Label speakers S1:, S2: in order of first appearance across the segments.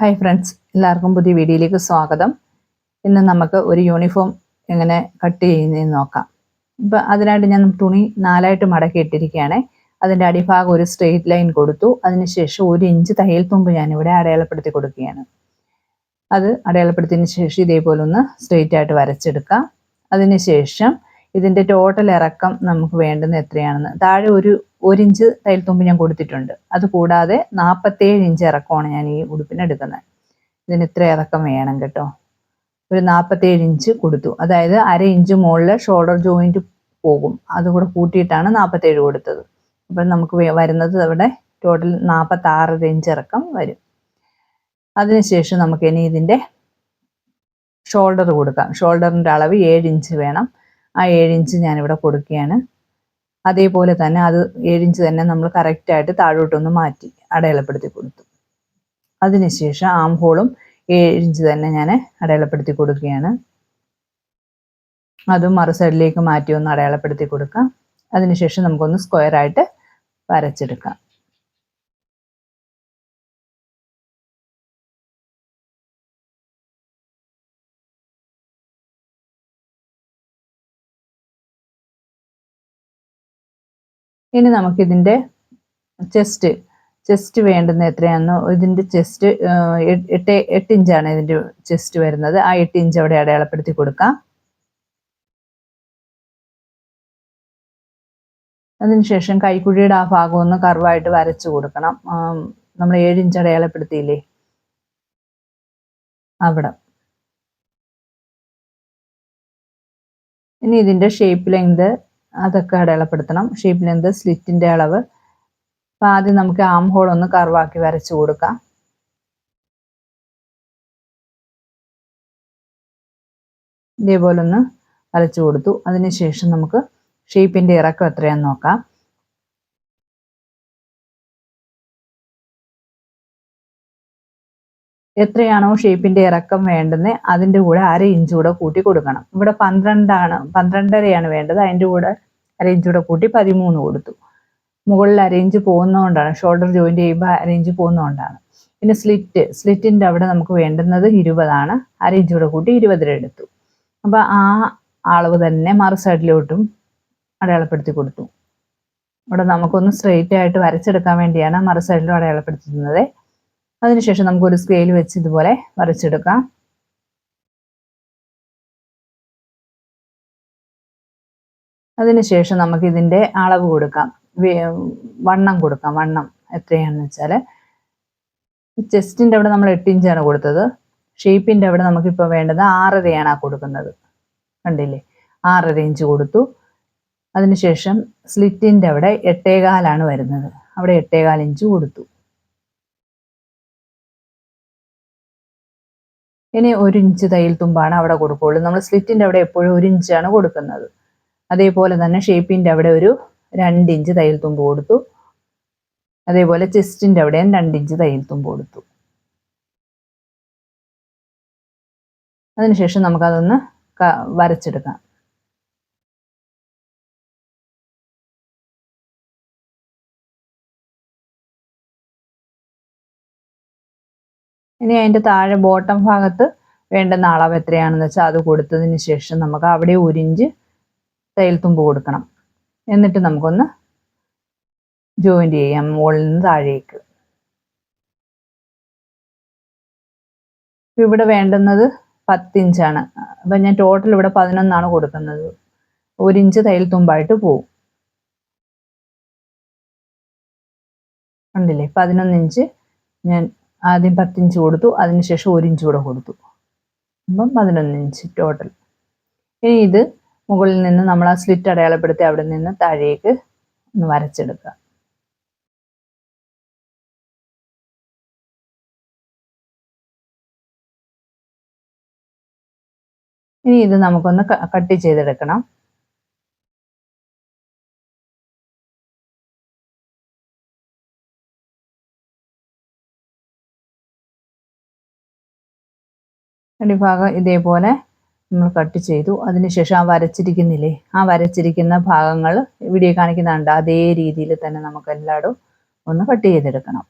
S1: Hi friends, എല്ലാവർക്കും പുതിയ വീഡിയോയിലേക്ക് സ്വാഗതം. ഇന്ന് നമുക്ക് ഒരു യൂണിഫോം എങ്ങനെ കട്ട് ചെയ്യുന്നതെന്ന് നോക്കാം. ഇപ്പം അതിനായിട്ട് ഞാൻ തുണി 4ആയിട്ട് മടക്കി ഇട്ടിരിക്കുകയാണ്. അതിൻ്റെ അടിഭാഗം ഒരു സ്ട്രെയിറ്റ് ലൈൻ കൊടുത്തു. അതിനുശേഷം 1 ഇഞ്ച് തയ്യൽ തുമ്പ് ഞാനിവിടെ അടയാളപ്പെടുത്തി കൊടുക്കുകയാണ്. അത് അടയാളപ്പെടുത്തിയതിന് ശേഷം ഇതേപോലെ ഒന്ന് സ്ട്രെയിറ്റ് ആയിട്ട് വരച്ചെടുക്കാം. അതിനുശേഷം ഇതിൻ്റെ ടോട്ടൽ ഇറക്കം നമുക്ക് വേണ്ടുന്ന എത്രയാണെന്ന് താഴെ ഒരു ഇഞ്ച് തയ്യൽ തുമ്പ് ഞാൻ കൊടുത്തിട്ടുണ്ട്. അതുകൂടാതെ 47 ഇഞ്ച് ഇറക്കമാണ് ഞാൻ ഈ ഉടുപ്പിന് എടുക്കുന്നത്. ഇതിന് ഇത്ര ഇറക്കം വേണം കേട്ടോ. ഒരു 47 ഇഞ്ച് കൊടുത്തു. അതായത് 1/2 ഇഞ്ച് മുകളിൽ ഷോൾഡർ ജോയിൻറ്റ് പോകും. അതുകൂടെ കൂട്ടിയിട്ടാണ് 47 കൊടുത്തത്. അപ്പം നമുക്ക് വരുന്നത് അവിടെ ടോട്ടൽ 46 ഇഞ്ച് ഇറക്കം വരും. അതിനുശേഷം നമുക്ക് ഇനി ഇതിൻ്റെ ഷോൾഡർ കൊടുക്കാം. ഷോൾഡറിൻ്റെ അളവ് 7 ഇഞ്ച് വേണം. ആ 7 ഇഞ്ച് ഞാനിവിടെ കൊടുക്കുകയാണ്. അതേപോലെ തന്നെ അത് 7 ഇഞ്ച് തന്നെ നമ്മൾ കറക്റ്റായിട്ട് താഴോട്ടൊന്ന് മാറ്റി അടയാളപ്പെടുത്തി കൊടുത്തു. അതിനുശേഷം ആം ഹോളും 7 ഇഞ്ച് തന്നെ ഞാൻ അടയാളപ്പെടുത്തി കൊടുക്കുകയാണ്. അതും മറു സൈഡിലേക്ക് മാറ്റി ഒന്ന് അടയാളപ്പെടുത്തി കൊടുക്കാം. അതിനുശേഷം നമുക്കൊന്ന് സ്ക്വയറായിട്ട് വരച്ചെടുക്കാം. ഇനി നമുക്കിതിൻ്റെ ചെസ്റ്റ് വേണ്ടുന്ന എത്രയാണെന്ന് ഇതിൻ്റെ ചെസ്റ്റ് 8 ഇഞ്ചാണ് ഇതിൻ്റെ ചെസ്റ്റ് വരുന്നത്. ആ 8 ഇഞ്ച് അവിടെ അടയാളപ്പെടുത്തി കൊടുക്കാം. അതിനുശേഷം കൈക്കുഴിയുടെ ആ ഭാഗം ഒന്ന് കർവായിട്ട് വരച്ചു കൊടുക്കണം. നമ്മൾ 7 ഇഞ്ച് അടയാളപ്പെടുത്തിയില്ലേ അവിടെ. ഇനി ഇതിൻ്റെ ഷേപ്പ് ലെങ്ത് അതൊക്കെ അടയാളപ്പെടുത്തണം. ഷേപ്പ് ലെങ്ത്, സ്ലിറ്റിൻ്റെ അളവ്. അപ്പം ആദ്യം നമുക്ക് ആം ഹോൾ ഒന്ന് കർവാക്കി വരച്ചു കൊടുക്കാം. ഇതേപോലെ ഒന്ന് വരച്ചു കൊടുത്തു. അതിനുശേഷം നമുക്ക് ഷേപ്പിൻ്റെ ഇറക്കം എത്രയാണെന്ന് നോക്കാം. എത്രയാണോ ഷേപ്പിൻ്റെ ഇറക്കം വേണ്ടുന്നത് അതിൻ്റെ കൂടെ 1/2 ഇഞ്ച് കൂടെ കൂട്ടി കൊടുക്കണം. ഇവിടെ 12.5 വേണ്ടത്. അതിൻ്റെ കൂടെ 1/2 ഇഞ്ച് കൂടെ കൂട്ടി 13 കൊടുത്തു. മുകളിൽ 1/2 ഇഞ്ച് പോകുന്നതുകൊണ്ടാണ്, ഷോൾഡർ ജോയിൻറ്റ് ചെയ്യുമ്പോൾ 1/2 ഇഞ്ച് പോകുന്നതുകൊണ്ടാണ്. പിന്നെ സ്ലിറ്റിൻ്റെ അവിടെ നമുക്ക് വേണ്ടുന്നത് 20ആണ്. 1/2 ഇഞ്ച് കൂടെ കൂട്ടി 20 എടുത്തു. അപ്പോൾ ആ അളവ് തന്നെ മറു സൈഡിലോട്ടും അടയാളപ്പെടുത്തി കൊടുത്തു. ഇവിടെ നമുക്കൊന്ന് സ്ട്രെയിറ്റ് ആയിട്ട് വരച്ചെടുക്കാൻ വേണ്ടിയാണ് മറു സൈഡിലും അടയാളപ്പെടുത്തുന്നത്. അതിനുശേഷം നമുക്കൊരു സ്കെയിൽ വെച്ച് ഇതുപോലെ വരച്ചെടുക്കാം. അതിനുശേഷം നമുക്ക് ഇതിൻ്റെ അളവ് കൊടുക്കാം, വണ്ണം കൊടുക്കാം. വണ്ണം എത്രയാണെന്ന് വെച്ചാൽ ചെസ്റ്റിൻ്റെ അവിടെ നമ്മൾ 8 ഇഞ്ചാണ് കൊടുത്തത്. ഷേപ്പിൻ്റെ അവിടെ നമുക്കിപ്പോൾ വേണ്ടത് 6.5 കൊടുക്കുന്നത്. കണ്ടില്ലേ, 6.5 ഇഞ്ച് കൊടുത്തു. അതിനുശേഷം സ്ലിറ്റിൻ്റെ അവിടെ 8.25 വരുന്നത്. അവിടെ 8.25 ഇഞ്ച് കൊടുത്തു. ഇനി 1 ഇഞ്ച് തയ്യൽ തുമ്പാണ് അവിടെ കൊടുക്കുകയുള്ളൂ. നമ്മൾ സ്ലിറ്റിൻ്റെ അവിടെ എപ്പോഴും 1 ഇഞ്ചാണ് കൊടുക്കുന്നത്. അതേപോലെ തന്നെ ഷേപ്പിൻ്റെ അവിടെ ഒരു 2 ഇഞ്ച് തയ്യൽ തുമ്പ് കൊടുത്തു. അതേപോലെ ചെസ്റ്റിൻ്റെ അവിടെയും 2 ഇഞ്ച് തയ്യൽ തുമ്പ് കൊടുത്തു. അതിനുശേഷം നമുക്കതൊന്ന് വരച്ചെടുക്കാം. ഇനി അതിൻ്റെ താഴെ ബോട്ടം ഭാഗത്ത് വേണ്ടുന്ന അളവ് എത്രയാണെന്ന് വെച്ചാൽ അത് കൊടുത്തതിന് ശേഷം നമുക്ക് അവിടെ 1 ഇഞ്ച് തയ്യൽ തുമ്പ് കൊടുക്കണം. എന്നിട്ട് നമുക്കൊന്ന് ജോയിൻറ്റ് ചെയ്യാം മുകളിൽ നിന്ന് താഴേക്ക്. ഇവിടെ വേണ്ടുന്നത് 10 ഇഞ്ചാണ്. അപ്പം ഞാൻ ടോട്ടൽ ഇവിടെ 11 കൊടുക്കുന്നത്. 1 ഇഞ്ച് തയ്യൽ തുമ്പായിട്ട് പോവും. കണ്ടില്ലേ, 11 ഇഞ്ച് ഞാൻ ആദ്യം 10 ഇഞ്ച് കൊടുത്തു. അതിനുശേഷം 1 ഇഞ്ച് കൂടെ കൊടുത്തു. അപ്പം 11 ഇഞ്ച് ടോട്ടൽ. ഇനി ഇത് മുകളിൽ നിന്ന് നമ്മൾ ആ സ്ലിറ്റ് അടയാളപ്പെടുത്തി അവിടെ നിന്ന് താഴേക്ക് ഒന്ന് വരച്ചെടുക്കുക. ഇനി ഇത് നമുക്കൊന്ന് കട്ട് ചെയ്തെടുക്കണം. അടിഭാഗം ഇതേപോലെ നമ്മൾ കട്ട് ചെയ്തു. അതിനുശേഷം ആ വരച്ചിരിക്കുന്നില്ലേ, ആ വരച്ചിരിക്കുന്ന ഭാഗങ്ങൾ വീഡിയോ കാണിക്കുന്നുണ്ട്. അതേ രീതിയിൽ തന്നെ നമുക്ക് എല്ലായിടും ഒന്ന് കട്ട് ചെയ്തെടുക്കണം.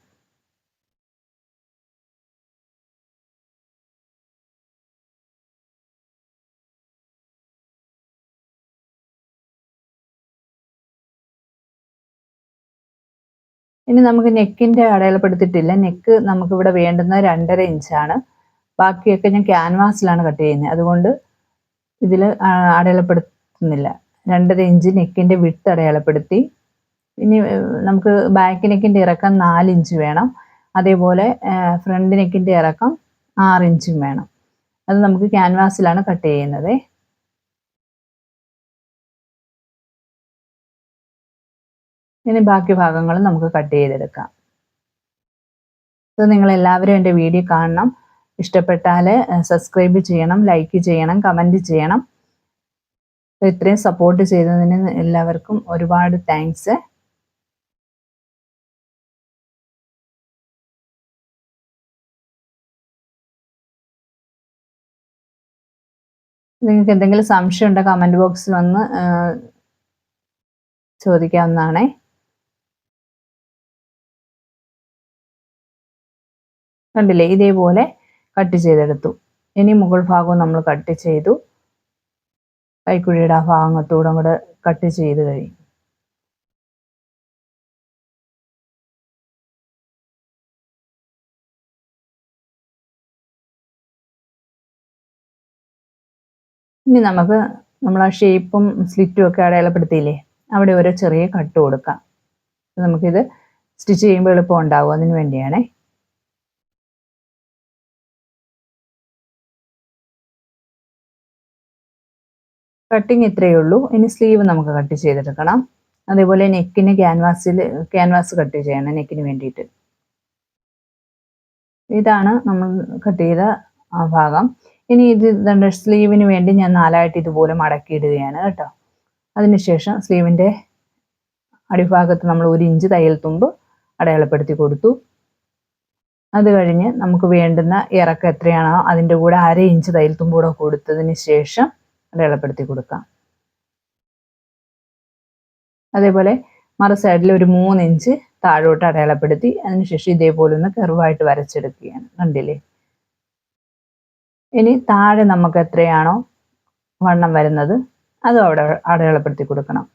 S1: ഇനി നമുക്ക് നെക്കിൻ്റെ അടയാളപ്പെടുത്തിയിട്ടില്ല. നെക്ക് നമുക്കിവിടെ വേണ്ടുന്ന 2.5 ഇഞ്ചാണ്. ബാക്കിയൊക്കെ ഞാൻ ക്യാൻവാസിലാണ് കട്ട് ചെയ്യുന്നത്. അതുകൊണ്ട് ഇതിൽ അടയാളപ്പെടുത്തുന്നില്ല. 2.5 ഇഞ്ച് നെക്കിൻ്റെ വിഡ്ത്ത് അടയാളപ്പെടുത്തി. ഇനി നമുക്ക് ബാക്ക് നെക്കിൻ്റെ ഇറക്കം 4 ഇഞ്ച് വേണം. അതേപോലെ ഫ്രണ്ട് നെക്കിൻ്റെ ഇറക്കം 6 ഇഞ്ചും വേണം. അത് നമുക്ക് ക്യാൻവാസിലാണ് കട്ട് ചെയ്യുന്നത്. ഇനി ബാക്കി ഭാഗങ്ങൾ നമുക്ക് കട്ട് ചെയ്തെടുക്കാം. ഇത് നിങ്ങളെല്ലാവരും എൻ്റെ വീഡിയോ കാണണം. ഇഷ്ടപ്പെട്ടാൽ സബ്സ്ക്രൈബ് ചെയ്യണം, ലൈക്ക് ചെയ്യണം, കമൻറ്റ് ചെയ്യണം. ഇത്രയും സപ്പോർട്ട് ചെയ്തതിന് എല്ലാവർക്കും ഒരുപാട് താങ്ക്സ്. നിങ്ങൾക്ക് എന്തെങ്കിലും സംശയം ഉണ്ടോ കമൻറ്റ് ബോക്സിൽ വന്ന് ചോദിക്കാവുന്നതാണേ. കണ്ടില്ലേ, ഇതേപോലെ കട്ട് ചെയ്തെടുത്തു. ഇനി മുകൾ ഭാഗവും നമ്മൾ കട്ട് ചെയ്തു. കൈക്കുഴിയുടെ ആ ഭാഗത്തൂടെ കൂടെ കട്ട് ചെയ്ത് കഴിയും. ഇനി നമുക്ക് നമ്മൾ ആ ഷേപ്പും സ്ലിറ്റും ഒക്കെ അടയാളപ്പെടുത്തിയില്ലേ, അവിടെ ഓരോ ചെറിയ കട്ട് കൊടുക്കാം. നമുക്കിത് സ്റ്റിച്ച് ചെയ്യുമ്പോൾ എളുപ്പം ഉണ്ടാവും, അതിന് വേണ്ടിയാണേ. കട്ടിങ് ഇത്രയേ ഉള്ളൂ. ഇനി സ്ലീവ് നമുക്ക് കട്ട് ചെയ്തെടുക്കണം. അതേപോലെ നെക്കിന് ക്യാൻവാസ് കട്ട് ചെയ്യണം നെക്കിന് വേണ്ടിയിട്ട്. ഇതാണ് നമ്മൾ കട്ട് ചെയ്ത ആ ഭാഗം. ഇനി ഇത് സ്ലീവിന് വേണ്ടി ഞാൻ 4ആയിട്ട് ഇതുപോലെ മടക്കിയിടുകയാണ് കേട്ടോ. അതിനുശേഷം സ്ലീവിൻ്റെ അടിഭാഗത്ത് നമ്മൾ 1 ഇഞ്ച് തയ്യൽ തുമ്പ് അടയാളപ്പെടുത്തി കൊടുത്തു. അത് കഴിഞ്ഞ് നമുക്ക് വേണ്ടുന്ന ഇറക്കം എത്രയാണോ അതിൻ്റെ കൂടെ 1/2 ഇഞ്ച് തയ്യൽ തുമ്പ് കൂടെ കൊടുത്തതിന് ശേഷം അടയാളപ്പെടുത്തി കൊടുക്കാം. അതേപോലെ മറു സൈഡിൽ ഒരു 3 ഇഞ്ച് താഴോട്ട് അടയാളപ്പെടുത്തി അതിനുശേഷം ഇതേപോലെ ഒന്ന് കർവായിട്ട് വരച്ചെടുക്കുകയാണ്. കണ്ടില്ലേ? ഇനി താഴെ നമുക്ക് എത്രയാണോ വണ്ണം വരുന്നത് അതും അവിടെ അടയാളപ്പെടുത്തി കൊടുക്കണം.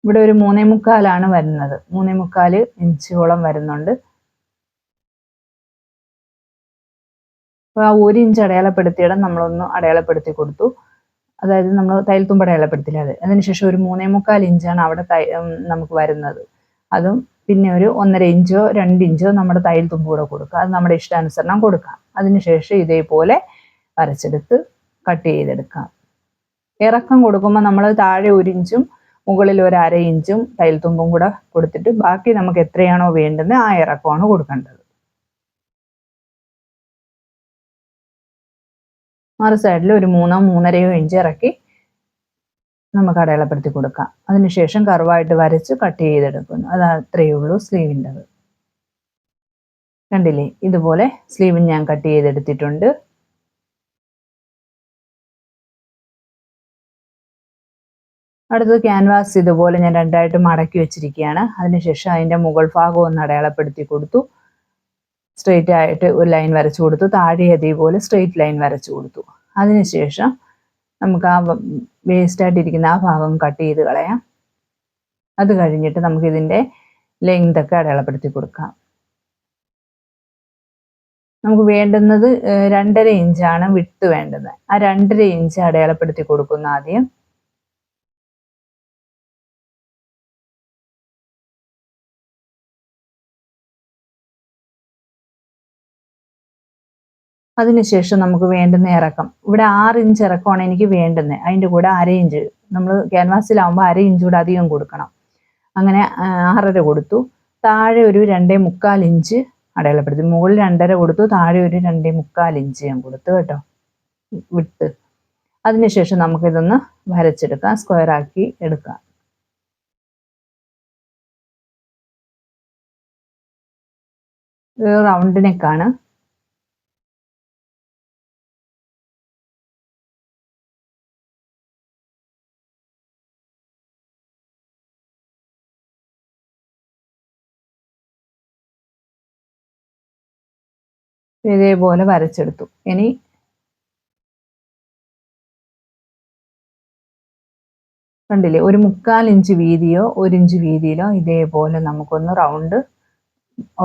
S1: ഇവിടെ ഒരു 3.25 വരുന്നത്. 3.25 ഇഞ്ചോളം വരുന്നുണ്ട്. അപ്പോൾ ആ 1 ഇഞ്ച് അടയാളപ്പെടുത്തിയിടം നമ്മളൊന്ന് അടയാളപ്പെടുത്തി കൊടുത്തു. അതായത് നമ്മൾ തയ്യൽ തുമ്പ് അടയാളപ്പെടുത്തില്ല അത്. അതിനുശേഷം ഒരു 3.25 ഇഞ്ചാണ് അവിടെ നമുക്ക് വരുന്നത്. അതും പിന്നെ ഒരു 1.5 ഇഞ്ചോ 2 ഇഞ്ചോ നമ്മുടെ തയ്യൽ തുമ്പ് കൂടെ കൊടുക്കുക. അത് നമ്മുടെ ഇഷ്ടാനുസരണം കൊടുക്കാം. അതിനുശേഷം ഇതേപോലെ വരച്ചെടുത്ത് കട്ട് ചെയ്തെടുക്കാം. ഇറക്കം കൊടുക്കുമ്പോൾ നമ്മൾ താഴെ 1 ഇഞ്ചും മുകളിൽ ഒരു 1/2 ഇഞ്ചും തയ്യൽ തുമ്പും കൂടെ കൊടുത്തിട്ട് ബാക്കി നമുക്ക് എത്രയാണോ വേണ്ടുന്നത് ആ ഇറക്കമാണ് കൊടുക്കേണ്ടത്. മറു സൈഡിൽ ഒരു 3-3.5 ഇഞ്ച് ഇറക്കി നമുക്ക് അടയാളപ്പെടുത്തി കൊടുക്കാം. അതിനുശേഷം കർവായിട്ട് വരച്ച് കട്ട് ചെയ്തെടുക്കുന്നു. അത് അത്രയേ ഉള്ളൂ സ്ലീവിൻ്റെത്. കണ്ടില്ലേ, ഇതുപോലെ സ്ലീവ് ഞാൻ കട്ട് ചെയ്തെടുത്തിട്ടുണ്ട്. അടുത്തത് ക്യാൻവാസ് ഇതുപോലെ ഞാൻ 2ആയിട്ട് മടക്കി വെച്ചിരിക്കുകയാണ്. അതിനുശേഷം അതിൻ്റെ മുകൾ ഭാഗം ഒന്ന് അടയാളപ്പെടുത്തി കൊടുത്തു. സ്ട്രെയിറ്റ് ആയിട്ട് ഒരു ലൈൻ വരച്ചു കൊടുത്തു. താഴെ അതേപോലെ സ്ട്രെയിറ്റ് ലൈൻ വരച്ചു കൊടുത്തു. അതിനുശേഷം നമുക്ക് ആ വേസ്റ്റായിട്ടിരിക്കുന്ന ആ ഭാഗം കട്ട് ചെയ്ത് കളയാം. അത് കഴിഞ്ഞിട്ട് നമുക്കിതിൻ്റെ ലെങ്ത് ഒക്കെ അടയാളപ്പെടുത്തി കൊടുക്കാം. നമുക്ക് വേണ്ടുന്നത് 2.5 ഇഞ്ചാണ് വിഡ്ത്ത് വേണ്ടത്. ആ 2.5 ഇഞ്ച് അടയാളപ്പെടുത്തി കൊടുക്കുന്ന ആദ്യം. അതിനുശേഷം നമുക്ക് വേണ്ടുന്ന ഇറക്കം ഇവിടെ 6 ഇഞ്ച് ഇറക്കമാണ് എനിക്ക് വേണ്ടുന്നത്. അതിൻ്റെ കൂടെ 1/2 ഇഞ്ച് നമ്മൾ ക്യാൻവാസിലാവുമ്പോൾ 1/2 ഇഞ്ച് കൂടെ അധികം കൊടുക്കണം. അങ്ങനെ 6.5 കൊടുത്തു. താഴെ ഒരു 2.25 ഇഞ്ച് അടയാളപ്പെടുത്തി. മുകളിൽ 2.5 കൊടുത്തു, താഴെ ഒരു 2.25 ഇഞ്ച് ഞാൻ കൊടുത്തു കേട്ടോ വിട്ട്. അതിനുശേഷം നമുക്കിതൊന്ന് വരച്ചെടുക്കാം, സ്ക്വയർ ആക്കി എടുക്കാം. ഇത് റൗണ്ട് നെക്കാണ്. ഇതേപോലെ വരച്ചെടുത്തു. ഇനി കണ്ടില്ലേ, ഒരു 1/4 ഇഞ്ച് വീതിയോ 1 ഇഞ്ച് വീതിയിലോ ഇതേപോലെ നമുക്കൊന്ന് റൗണ്ട്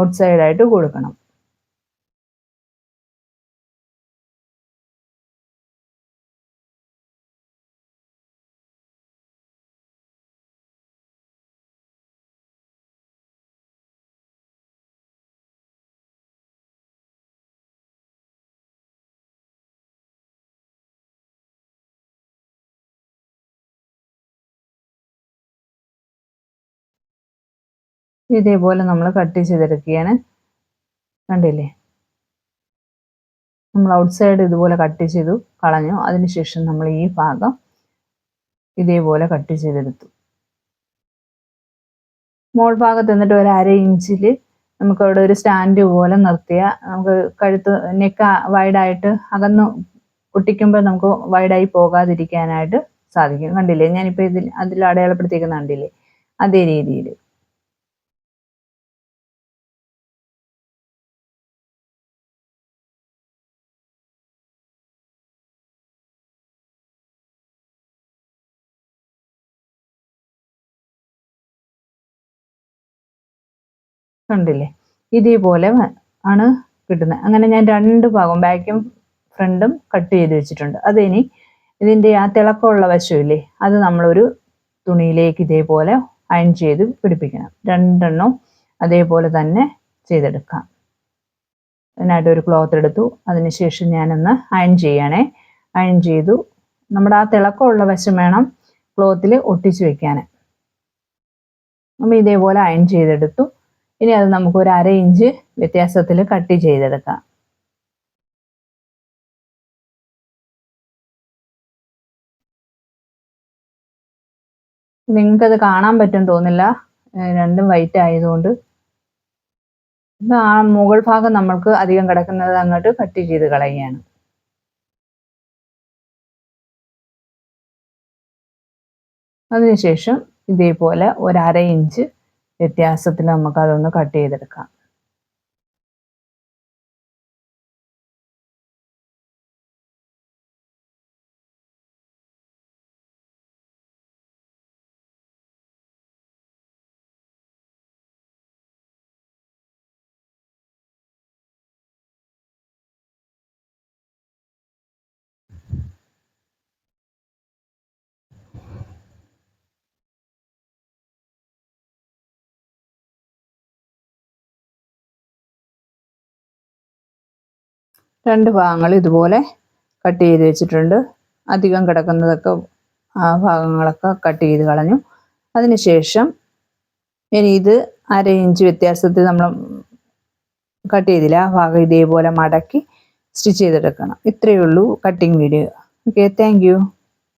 S1: ഔട്ട് സൈഡായിട്ട് കൊടുക്കണം. ഇതേപോലെ നമ്മൾ കട്ട് ചെയ്തെടുക്കുകയാണ്. കണ്ടില്ലേ, നമ്മൾ ഔട്ട് സൈഡ് ഇതുപോലെ കട്ട് ചെയ്തു കളഞ്ഞു. അതിനുശേഷം നമ്മൾ ഈ ഭാഗം ഇതേപോലെ കട്ട് ചെയ്തെടുത്തു. മോൾ ഭാഗത്ത് എന്നിട്ട് ഒരു 1/2 ഇഞ്ചിൽ നമുക്ക് അവിടെ ഒരു സ്റ്റാൻഡ് പോലെ നിർത്തിയ നമുക്ക് കഴുത്ത് നെക്ക് വൈഡായിട്ട് അകന്ന് ഒട്ടിക്കുമ്പോൾ നമുക്ക് വൈഡായി പോകാതിരിക്കാനായിട്ട് സാധിക്കും. കണ്ടില്ലേ, ഞാനിപ്പോൾ അതിൽ അടയാളപ്പെടുത്തിയിരിക്കുന്ന കണ്ടില്ലേ, അതേ രീതിയിൽ. കണ്ടില്ലേ, ഇതേപോലെ ആണ് കിട്ടുന്നത്. അങ്ങനെ ഞാൻ 2 ഭാഗം ബാക്കും ഫ്രണ്ടും കട്ട് ചെയ്ത് വെച്ചിട്ടുണ്ട്. അതിനി ഇതിൻ്റെ ആ തിളക്കമുള്ള വശമില്ലേ, അത് നമ്മളൊരു തുണിയിലേക്ക് ഇതേപോലെ അയൺ ചെയ്ത് പിടിപ്പിക്കണം. 2 അതേപോലെ തന്നെ ചെയ്തെടുക്കാം. അതിനായിട്ട് ഒരു ക്ലോത്ത് എടുത്തു. അതിനുശേഷം ഞാനൊന്ന് അയൺ ചെയ്യണേ. അയൺ ചെയ്തു. നമ്മുടെ ആ തിളക്കമുള്ള വശം വേണം ക്ലോത്തിൽ ഒട്ടിച്ച് വെക്കാൻ. നമ്മൾ ഇതേപോലെ അയൺ ചെയ്തെടുത്തു. ഇനി അത് നമുക്ക് ഒരു 1/2 ഇഞ്ച് വ്യത്യാസത്തിൽ കട്ട് ചെയ്തെടുക്കാം. നിങ്ങൾക്കത് കാണാൻ പറ്റും തോന്നില്ല, രണ്ടും വൈറ്റ് ആയതുകൊണ്ട്. ആ മുകൾ ഭാഗം നമ്മൾക്ക് അധികം കിടക്കുന്നത് അങ്ങോട്ട് കട്ട് ചെയ്ത് കളയുകയാണ്. അതിനുശേഷം ഇതേപോലെ ഒരു 1/2 ഇഞ്ച് വ്യത്യാസത്തിൽ നമുക്കതൊന്ന് കട്ട് ചെയ്തെടുക്കാം. രണ്ട് ഭാഗങ്ങൾ ഇതുപോലെ കട്ട് ചെയ്ത് വെച്ചിട്ടുണ്ട്. അധികം കിടക്കുന്നതൊക്കെ ആ ഭാഗങ്ങളൊക്കെ കട്ട് ചെയ്ത് കളഞ്ഞു. അതിനുശേഷം ഇനി ഇത് 1/2 ഇഞ്ച് വ്യത്യാസത്തിൽ നമ്മൾ കട്ട് ചെയ്തില്ല, ആ ഭാഗം ഇതേപോലെ മടക്കി സ്റ്റിച്ച് ചെയ്തെടുക്കണം. ഇത്രയേ ഉള്ളൂ cutting video. Okay, thank you.